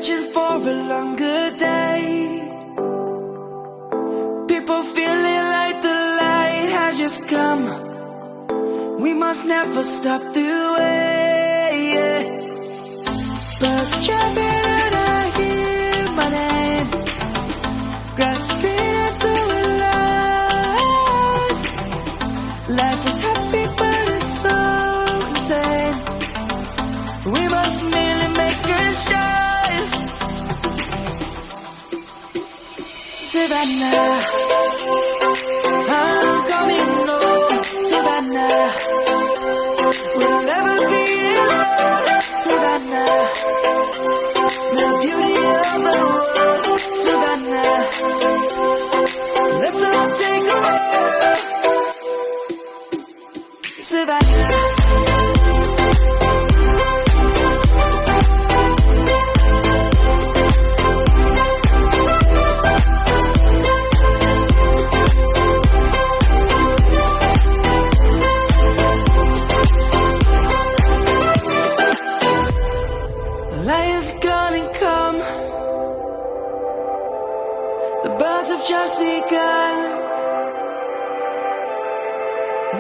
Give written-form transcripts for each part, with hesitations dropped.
searching for a longer day. People feeling like the light has just come. We must never stop the way. Birds jumping and I hear my name, grasping into a life. Life is happy but it's so insane. We must merely make a start. Savannah, I'm coming home. Savannah, we'll never be alone. Savannah, the beauty of the world. Savannah, let's all take a walk. Savannah. Lion's gonna come. The birds have just begun.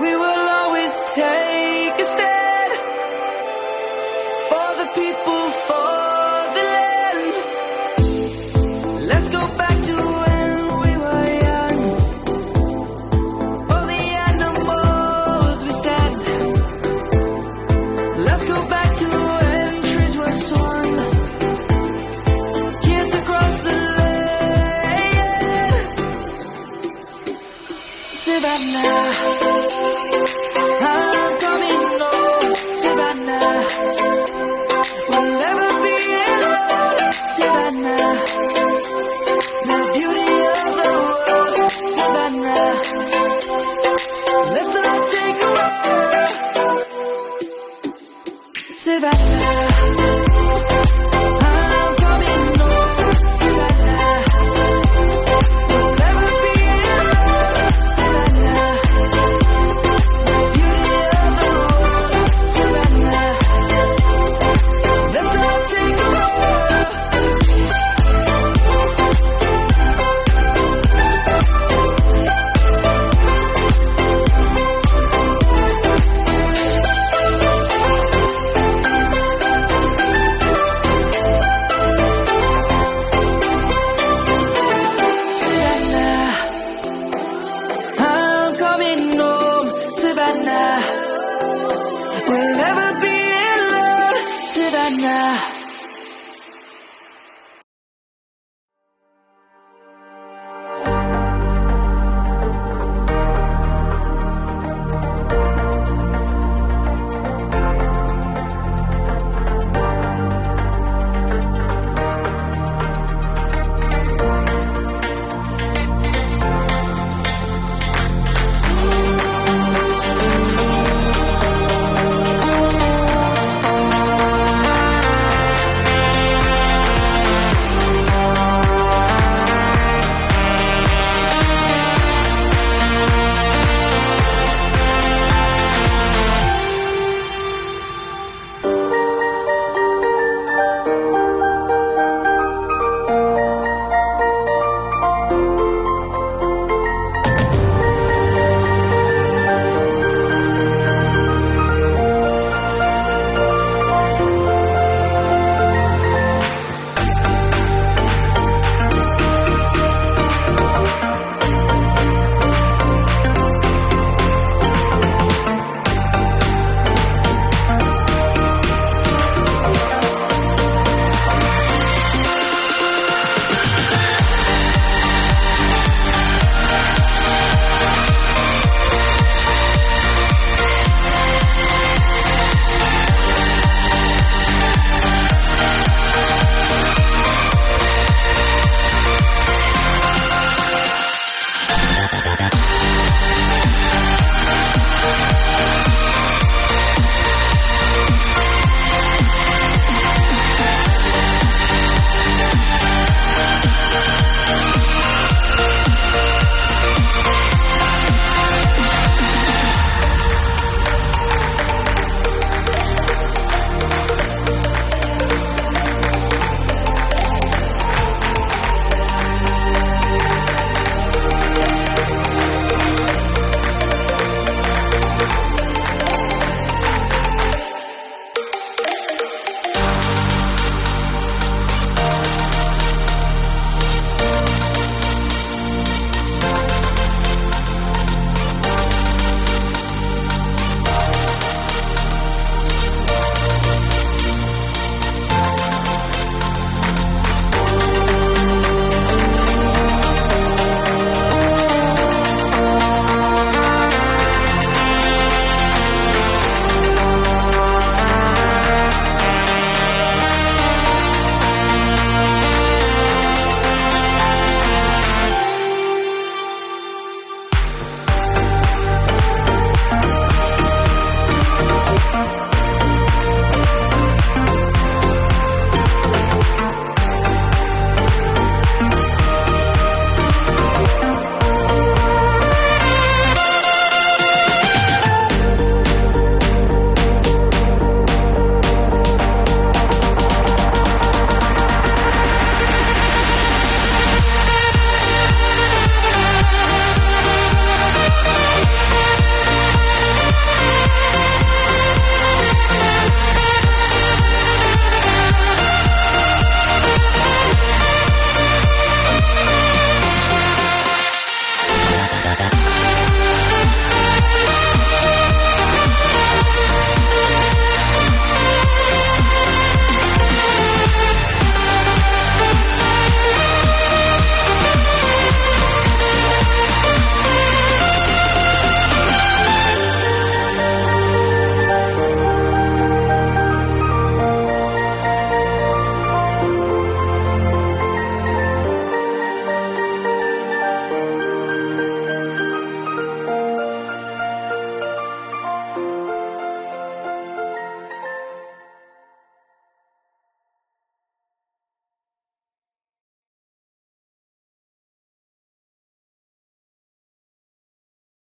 We will always take a stand for the people, for the land. Let's go back to when we were young. For the animals we stand. Let's go back to when trees were swung. Kids across the land. Savannah, I'm coming home. Savannah, we'll never be alone. Savannah, the beauty of the world. Savannah, let's all take a walk. Savannah.